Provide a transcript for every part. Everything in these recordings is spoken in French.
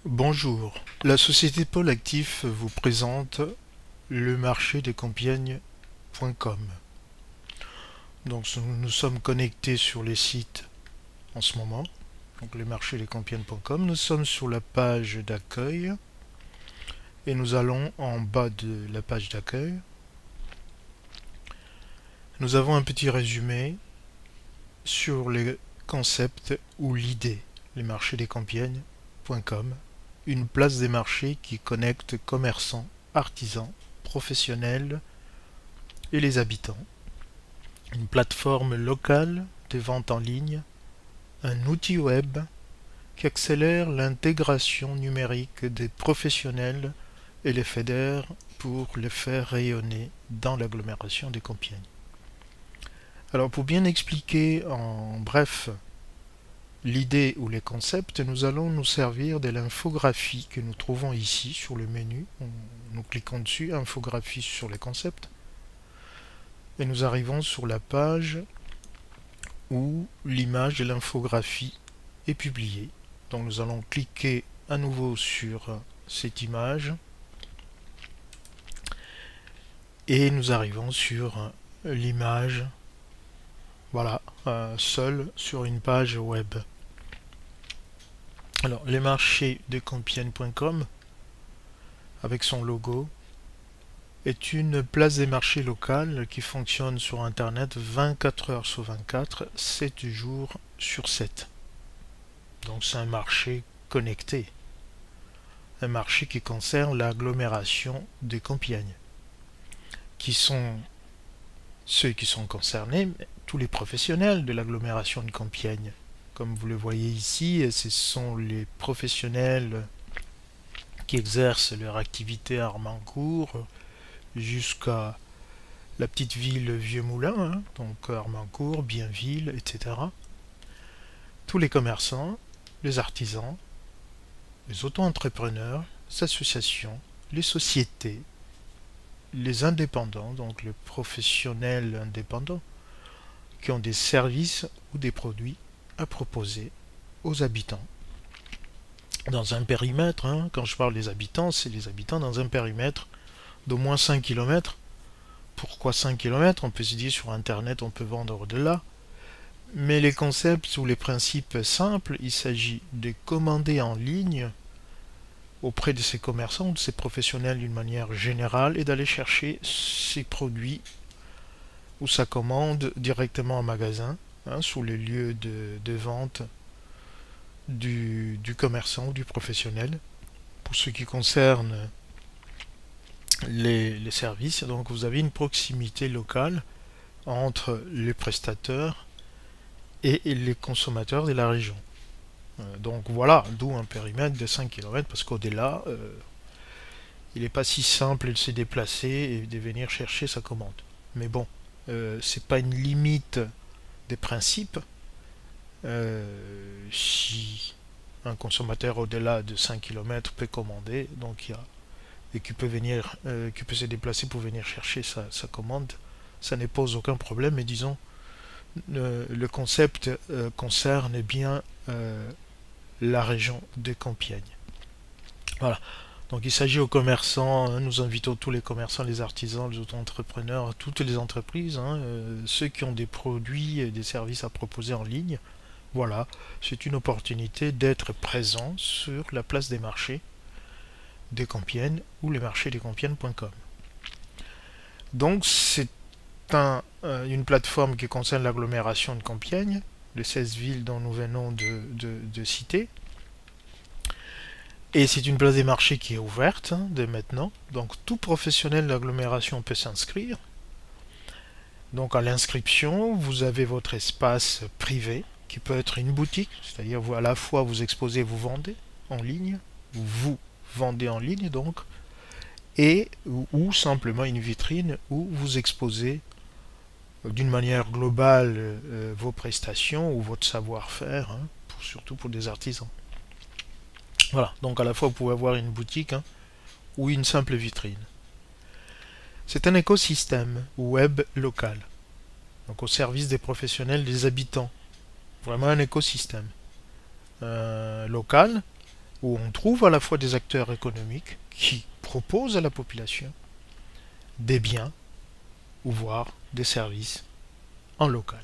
Bonjour, la société Pôle Actif vous présente le marché des Compiègne.com. Donc nous sommes connectés sur les sites en ce moment, donc le marché des Compiègne.com. Nous sommes sur la page d'accueil et nous allons en bas de la page d'accueil. Nous avons un petit résumé sur les concepts ou l'idée, les marchés des Compiègne.com. Une place des marchés qui connecte commerçants, artisans, professionnels et les habitants. Une plateforme locale de vente en ligne, un outil web qui accélère l'intégration numérique des professionnels et les fédère pour les faire rayonner dans l'agglomération des Compiègne. Alors pour bien expliquer en bref l'idée ou les concepts, nous allons nous servir de l'infographie que nous trouvons ici sur le menu. Nous cliquons dessus, infographie sur les concepts, et nous arrivons sur la page où l'image de l'infographie est publiée. Donc nous allons cliquer à nouveau sur cette image et nous arrivons sur l'image, voilà, seule sur une page web. Alors, les marchés de Compiègne.com, avec son logo, est une place des marchés locale qui fonctionne sur Internet 24 heures sur 24, 7 jours sur 7. Donc c'est un marché connecté. Un marché qui concerne l'agglomération de Compiègne, qui sont ceux qui sont concernés, tous les professionnels de l'agglomération de Compiègne. Comme vous le voyez ici, ce sont les professionnels qui exercent leur activité à Harmancourt jusqu'à la petite ville Vieux-Moulin, hein, donc Harmancourt, Bienville, etc. Tous les commerçants, les artisans, les auto-entrepreneurs, les associations, les sociétés, les indépendants, donc les professionnels indépendants, qui ont des services ou des produits à proposer aux habitants. Dans un périmètre, hein, quand je parle des habitants, c'est les habitants dans un périmètre d'au moins 5 km. Pourquoi 5 km? On peut se dire sur Internet, on peut vendre au-delà. Mais les concepts ou les principes simples, il s'agit de commander en ligne auprès de ces commerçants, de ces professionnels d'une manière générale, et d'aller chercher ces produits ou sa commande directement en magasin, hein, sous les lieux de vente du commerçant ou du professionnel. Pour ce qui concerne les services, donc vous avez une proximité locale entre les prestataires et les consommateurs de la région. Donc voilà, d'où un périmètre de 5 km, parce qu'au-delà, il n'est pas si simple de se déplacer et de venir chercher sa commande. Mais bon, c'est pas une limite des principes. Si un consommateur au-delà de 5 km peut commander, donc il y a, et qui peut venir, qui peut se déplacer pour venir chercher sa commande, ça ne pose aucun problème. Mais disons, le concept concerne bien la région de Compiègne. Voilà. Donc il s'agit aux commerçants, hein, nous invitons tous les commerçants, les artisans, les auto-entrepreneurs, toutes les entreprises, hein, ceux qui ont des produits et des services à proposer en ligne. Voilà, c'est une opportunité d'être présent sur la place des marchés de Compiègne ou les marchés des Compiègne.com. Donc c'est une plateforme qui concerne l'agglomération de Compiègne, les 16 villes dont nous venons de citer. Et c'est une place des marchés qui est ouverte, hein, dès maintenant. Donc tout professionnel de l'agglomération peut s'inscrire. Donc à l'inscription, vous avez votre espace privé qui peut être une boutique, c'est-à-dire à la fois vous exposez, vous vendez en ligne, vous vendez en ligne donc, et ou simplement une vitrine où vous exposez d'une manière globale vos prestations ou votre savoir-faire, hein, surtout pour des artisans. Voilà, donc à la fois vous pouvez avoir une boutique, hein, ou une simple vitrine. C'est un écosystème web local, donc au service des professionnels, des habitants. Vraiment un écosystème local où on trouve à la fois des acteurs économiques qui proposent à la population des biens ou voire des services en local.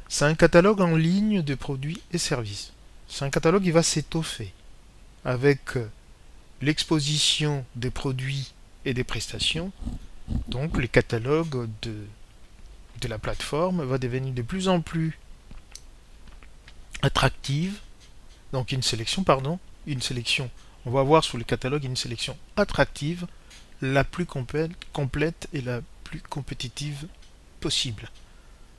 C'est un catalogue en ligne de produits et services. C'est un catalogue qui va s'étoffer avec l'exposition des produits et des prestations. Donc les catalogues de la plateforme va devenir de plus en plus attractive. Donc une sélection. On va avoir sur le catalogue une sélection attractive, la plus complète et la plus compétitive possible.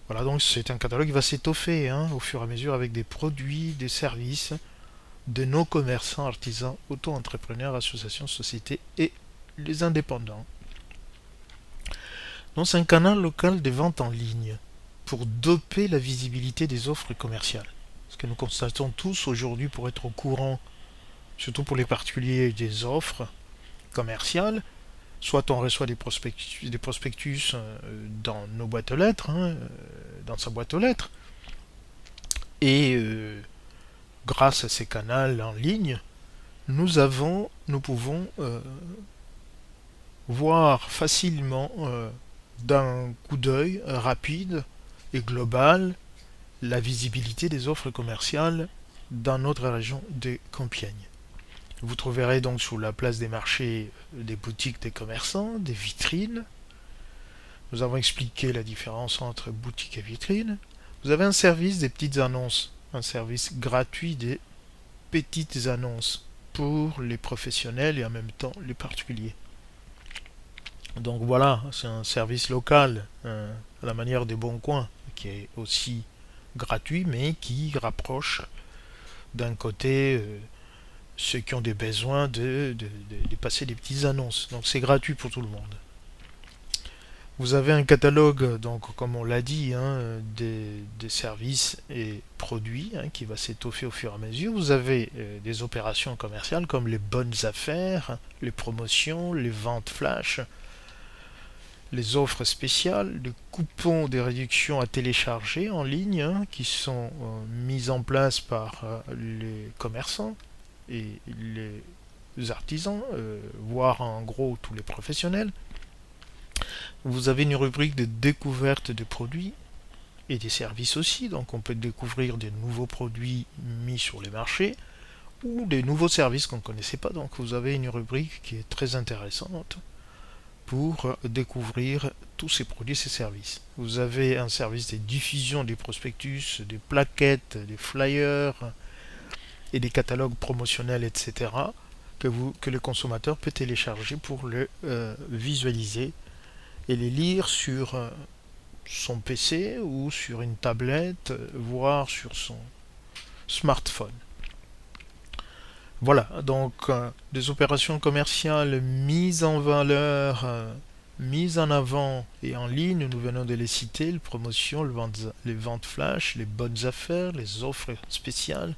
Voilà, donc c'est un catalogue qui va s'étoffer au fur et à mesure avec des produits, des services de nos commerçants, artisans, auto-entrepreneurs, associations, sociétés et les indépendants. Donc c'est un canal local de vente en ligne pour doper la visibilité des offres commerciales. Ce que nous constatons tous aujourd'hui pour être au courant, surtout pour les particuliers, des offres commerciales, soit on reçoit des prospectus dans nos boîtes aux lettres, dans sa boîte aux lettres, et grâce à ces canaux en ligne, nous pouvons voir facilement d'un coup d'œil rapide et global la visibilité des offres commerciales dans notre région de Compiègne. Vous trouverez donc sur la place des marchés des boutiques des commerçants, des vitrines. Nous avons expliqué la différence entre boutique et vitrine. Vous avez un service des petites annonces, un service gratuit des petites annonces pour les professionnels et en même temps les particuliers. Donc voilà, c'est un service local à la manière des Bons Coins qui est aussi gratuit mais qui rapproche d'un côté ceux qui ont des besoins de passer des petites annonces. Donc c'est gratuit pour tout le monde. Vous avez un catalogue, donc comme on l'a dit, des services et produits qui va s'étoffer au fur et à mesure. Vous avez des opérations commerciales comme les bonnes affaires, les promotions, les ventes flash, les offres spéciales, les coupons de réduction à télécharger en ligne qui sont mis en place par les commerçants et les artisans, voire en gros tous les professionnels. Vous avez une rubrique de découverte de produits et des services aussi, donc on peut découvrir des nouveaux produits mis sur les marchés ou des nouveaux services qu'on ne connaissait pas, donc vous avez une rubrique qui est très intéressante pour découvrir tous ces produits et ces services. Vous avez un service de diffusion des prospectus, des plaquettes, des flyers et des catalogues promotionnels, etc. que le consommateur peut télécharger pour le visualiser et les lire sur son PC ou sur une tablette, voire sur son smartphone. Voilà, donc des opérations commerciales mises en valeur, mises en avant et en ligne, nous venons de les citer, les promotions, les ventes flash, les bonnes affaires, les offres spéciales,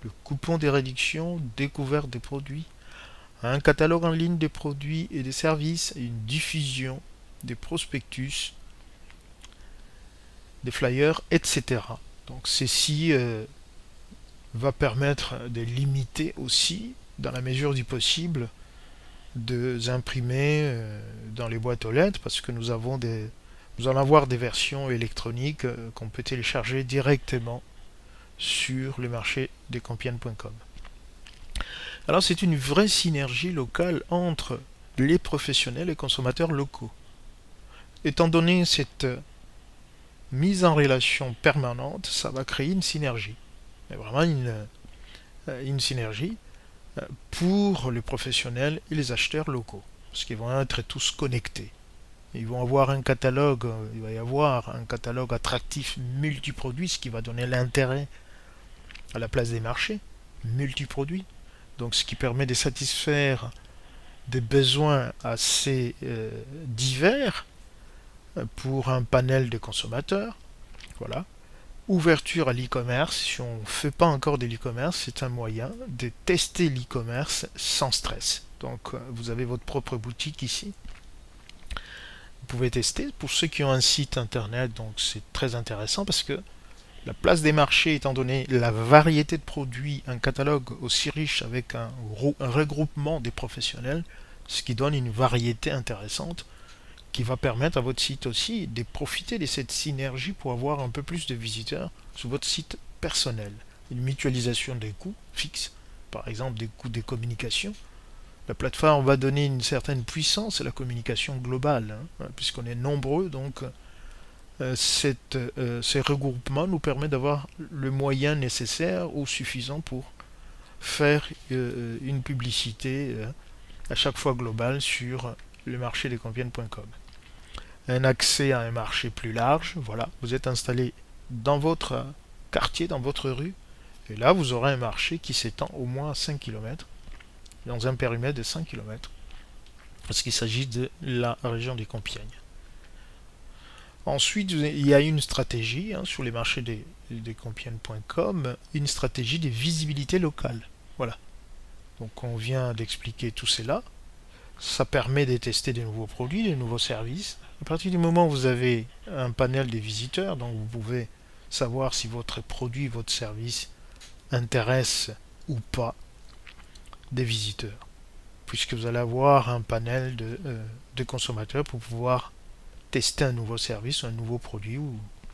le coupon des réductions, découverte des produits, un catalogue en ligne des produits et des services, et une diffusion des prospectus, des flyers, etc. Donc ceci va permettre de limiter aussi, dans la mesure du possible, de imprimer dans les boîtes aux lettres, parce que nous allons avoir des versions électroniques qu'on peut télécharger directement sur le marché de Compiègne.com. Alors c'est une vraie synergie locale entre les professionnels et consommateurs locaux. Étant donné cette mise en relation permanente, ça va créer une synergie. Mais vraiment une synergie pour les professionnels et les acheteurs locaux. Parce qu'ils vont être tous connectés. Ils vont avoir un catalogue, il va y avoir un catalogue attractif multiproduits, ce qui va donner l'intérêt à la place des marchés, multiproduits. Donc ce qui permet de satisfaire des besoins assez divers pour un panel de consommateurs. Voilà. Ouverture à l'e-commerce. Si on ne fait pas encore de l'e-commerce, c'est un moyen de tester l'e-commerce sans stress. Donc vous avez votre propre boutique ici. Vous pouvez tester. Pour ceux qui ont un site internet, donc c'est très intéressant parce que La place des marchés, étant donné la variété de produits, un catalogue aussi riche avec un regroupement des professionnels, ce qui donne une variété intéressante qui va permettre à votre site aussi de profiter de cette synergie pour avoir un peu plus de visiteurs sur votre site personnel. Une mutualisation des coûts fixes, par exemple des coûts de communication. La plateforme va donner une certaine puissance à la communication globale, hein, puisqu'on est nombreux, donc ces regroupements nous permettent d'avoir le moyen nécessaire ou suffisant pour faire une publicité à chaque fois globale sur le marché des Compiègne.com. Un accès à un marché plus large, voilà, vous êtes installé dans votre quartier, dans votre rue, et là vous aurez un marché qui s'étend au moins à 5 km, dans un périmètre de 5 km, parce qu'il s'agit de la région des Compiègnes. Ensuite, il y a une stratégie sur les marchés des Compiègne.com, une stratégie de visibilité locale. Voilà. Donc on vient d'expliquer tout cela. Ça permet de tester de nouveaux produits, de nouveaux services. À partir du moment où vous avez un panel des visiteurs, donc vous pouvez savoir si votre produit, votre service intéresse ou pas des visiteurs. Puisque vous allez avoir un panel de consommateurs pour pouvoir tester un nouveau service, un nouveau produit.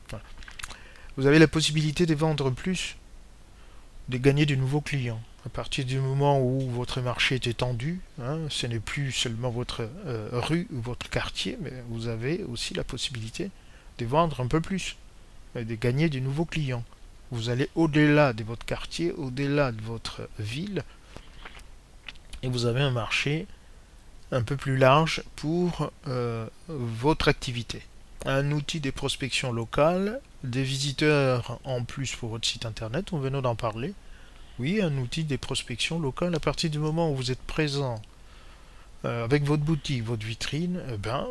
Voilà. Vous avez la possibilité de vendre plus, de gagner de nouveaux clients. À partir du moment où votre marché est étendu, ce n'est plus seulement votre rue ou votre quartier, mais vous avez aussi la possibilité de vendre un peu plus, et de gagner de nouveaux clients. Vous allez au-delà de votre quartier, au-delà de votre ville, et vous avez un marché un peu plus large pour votre activité. Un outil de prospection locale, des visiteurs en plus pour votre site internet, on venait d'en parler. Oui, un outil de prospection locale. À partir du moment où vous êtes présent avec votre boutique, votre vitrine,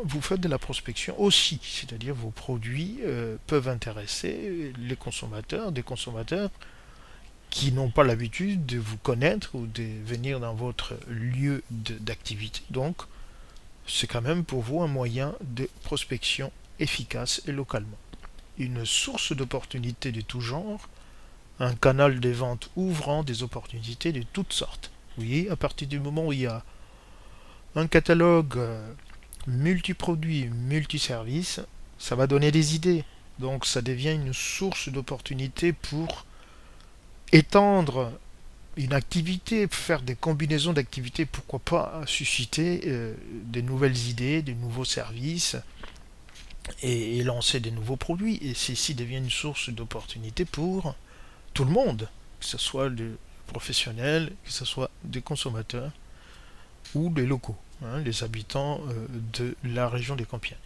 vous faites de la prospection aussi. C'est-à-dire vos produits peuvent intéresser les consommateurs, des consommateurs qui n'ont pas l'habitude de vous connaître ou de venir dans votre lieu d'activité. Donc, c'est quand même pour vous un moyen de prospection efficace et localement. Une source d'opportunités de tout genre, un canal de vente ouvrant des opportunités de toutes sortes. Oui, à partir du moment où il y a un catalogue multiproduits, multiservices, ça va donner des idées. Donc ça devient une source d'opportunités pour étendre une activité, faire des combinaisons d'activités, pourquoi pas susciter des nouvelles idées, des nouveaux services et lancer des nouveaux produits. Et ceci devient une source d'opportunités pour tout le monde, que ce soit des professionnels, que ce soit des consommateurs ou des locaux, les habitants de la région des Compiègnes.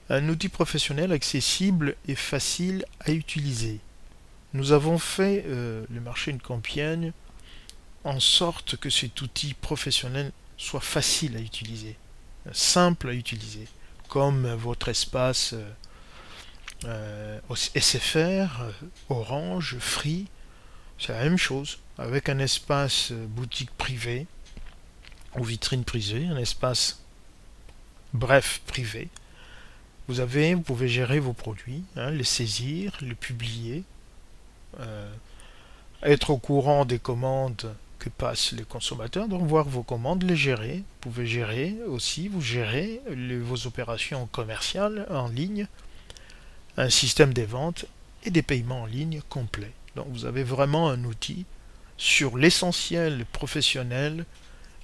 Un outil professionnel accessible et facile à utiliser. Nous avons fait le marché de Compiègne en sorte que cet outil professionnel soit facile à utiliser, simple à utiliser, comme votre espace SFR, Orange, Free, c'est la même chose, avec un espace boutique privée ou vitrine privée, un espace bref privé. Vous pouvez gérer vos produits, les saisir, les publier, être au courant des commandes que passent les consommateurs, donc voir vos commandes, les gérer. Vous pouvez gérer aussi, vous gérez vos opérations commerciales en ligne, un système des ventes et des paiements en ligne complet. Donc vous avez vraiment un outil sur l'essentiel professionnel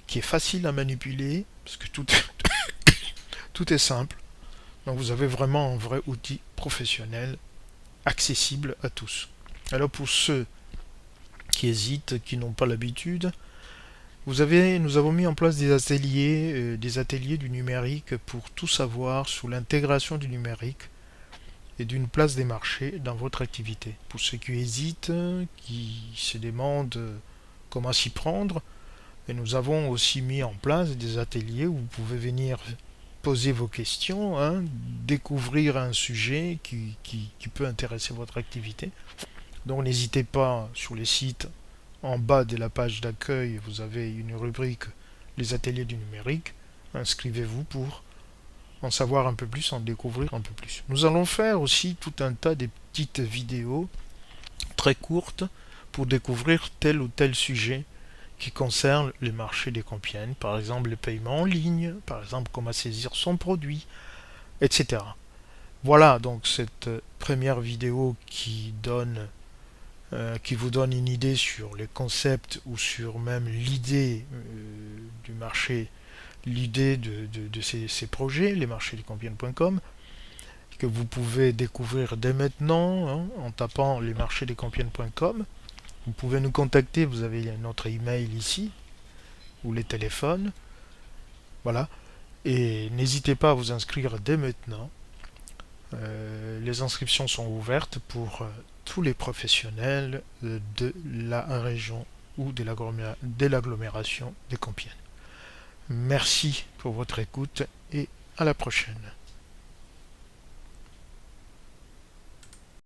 qui est facile à manipuler, parce que tout est simple. Donc vous avez vraiment un vrai outil professionnel accessible à tous. Alors pour ceux qui hésitent, qui n'ont pas l'habitude, nous avons mis en place des ateliers du numérique pour tout savoir sur l'intégration du numérique et d'une place des marchés dans votre activité. Pour ceux qui hésitent, qui se demandent comment s'y prendre, et nous avons aussi mis en place des ateliers où vous pouvez venir poser vos questions, découvrir un sujet qui peut intéresser votre activité. Donc n'hésitez pas, sur les sites, en bas de la page d'accueil, vous avez une rubrique les ateliers du numérique. Inscrivez-vous pour en savoir un peu plus, en découvrir un peu plus. Nous allons faire aussi tout un tas de petites vidéos très courtes pour découvrir tel ou tel sujet qui concerne les marchés des Compiègne, par exemple les paiements en ligne, par exemple comment saisir son produit, etc. Voilà donc cette première vidéo qui vous donne une idée sur les concepts ou sur même l'idée du marché, l'idée de ces projets, les marchés du Compiègne.com, que vous pouvez découvrir dès maintenant hein, en tapant les marchés des Compiègne.com. Vous pouvez nous contacter, vous avez notre email ici, ou les téléphones. Voilà. Et n'hésitez pas à vous inscrire dès maintenant. Les inscriptions sont ouvertes pour tous les professionnels de la région ou de l'agglomération des Compiègne. Merci pour votre écoute et à la prochaine.